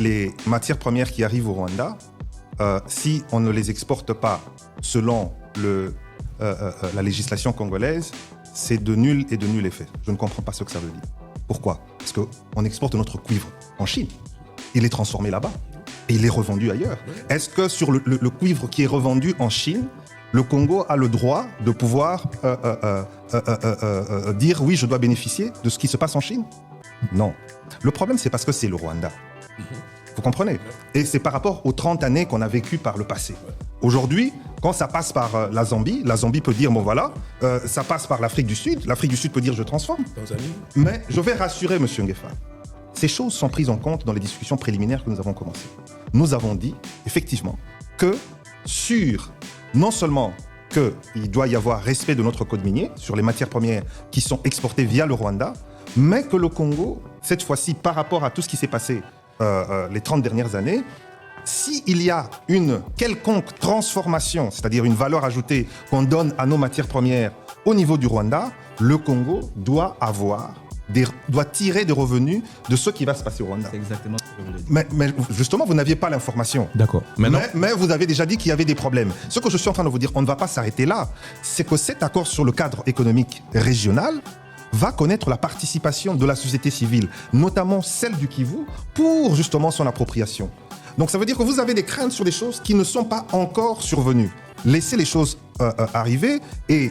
les matières premières qui arrivent au Rwanda, si on ne les exporte pas selon la législation congolaise, c'est de nul et de nul effet. Je ne comprends pas ce que ça veut dire. Pourquoi? Parce qu'on exporte notre cuivre en Chine. Il est transformé là-bas et il est revendu ailleurs. Est-ce que sur le cuivre qui est revendu en Chine, le Congo a le droit de pouvoir dire oui, je dois bénéficier de ce qui se passe en Chine? Non. Le problème, c'est parce que c'est le Rwanda. Vous comprenez? Et c'est par rapport aux 30 années qu'on a vécues par le passé. Aujourd'hui, quand ça passe par la Zambie peut dire, bon voilà, ça passe par l'Afrique du Sud peut dire, je transforme. Mais je vais rassurer M. Ngefa. Ces choses sont prises en compte dans les discussions préliminaires que nous avons commencées. Nous avons dit, effectivement, que non seulement qu'il doit y avoir respect de notre code minier sur les matières premières qui sont exportées via le Rwanda, mais que le Congo, cette fois-ci, par rapport à tout ce qui s'est passé les 30 dernières années, s'il y a une quelconque transformation, c'est-à-dire une valeur ajoutée qu'on donne à nos matières premières au niveau du Rwanda, le Congo doit tirer des revenus de ce qui va se passer au Rwanda. C'est exactement ce que je voulais dire. Mais justement, vous n'aviez pas l'information. D'accord. Mais vous avez déjà dit qu'il y avait des problèmes. Ce que je suis en train de vous dire, on ne va pas s'arrêter là. C'est que cet accord sur le cadre économique régional va connaître la participation de la société civile, notamment celle du Kivu, pour justement son appropriation. Donc ça veut dire que vous avez des craintes sur des choses qui ne sont pas encore survenues. Laissez les choses arriver et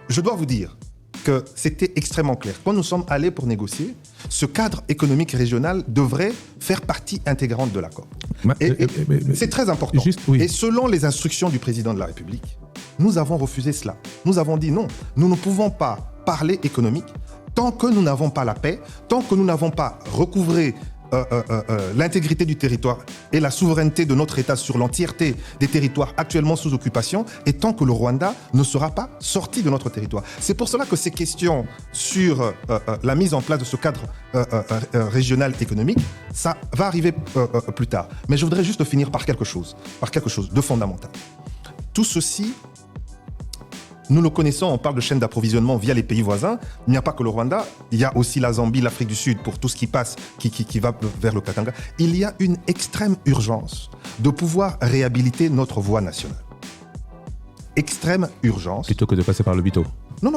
je dois vous dire que c'était extrêmement clair. Quand nous sommes allés pour négocier, ce cadre économique régional devrait faire partie intégrante de l'accord. C'est très important. Et selon les instructions du président de la République, nous avons refusé cela. Nous avons dit non, nous ne pouvons pas parler économique tant que nous n'avons pas la paix, tant que nous n'avons pas recouvré l'intégrité du territoire et la souveraineté de notre État sur l'entièreté des territoires actuellement sous occupation, et tant que le Rwanda ne sera pas sorti de notre territoire. C'est pour cela que ces questions sur la mise en place de ce cadre régional économique, ça va arriver plus tard. Mais je voudrais juste finir par quelque chose de fondamental. Tout ceci, nous le connaissons, on parle de chaîne d'approvisionnement via les pays voisins. Il n'y a pas que le Rwanda, il y a aussi la Zambie, l'Afrique du Sud pour tout ce qui passe, qui va vers le Katanga. Il y a une extrême urgence de pouvoir réhabiliter notre voie nationale. Extrême urgence. Plutôt que de passer par l'hôpital. Non.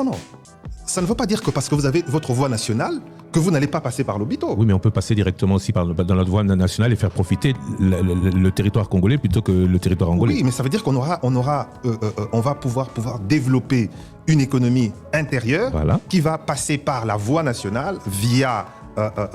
Ça ne veut pas dire que parce que vous avez votre voie nationale, que vous n'allez pas passer par l'hôpital. Oui, mais on peut passer directement aussi dans notre voie nationale et faire profiter le territoire congolais plutôt que le territoire angolais. Oui, mais ça veut dire qu'on va pouvoir développer une économie intérieure qui va passer par la voie nationale via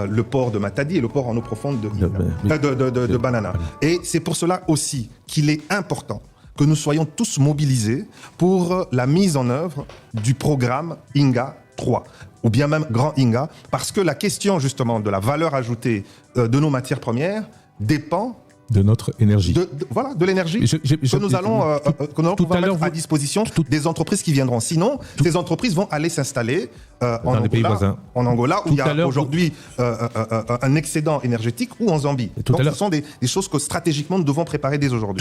le port de Matadi et le port en eau profonde de Banana. Et c'est pour cela aussi qu'il est important que nous soyons tous mobilisés pour la mise en œuvre du programme INGA 3, ou bien même Grand INGA, parce que la question justement de la valeur ajoutée de nos matières premières dépend de notre énergie. De l'énergie que nous allons pouvoir mettre à disposition des entreprises qui viendront. Sinon, ces entreprises vont aller s'installer dans les pays voisins. En Angola, où il y a aujourd'hui un excédent énergétique, ou en Zambie. Donc ce sont des choses que stratégiquement nous devons préparer dès aujourd'hui.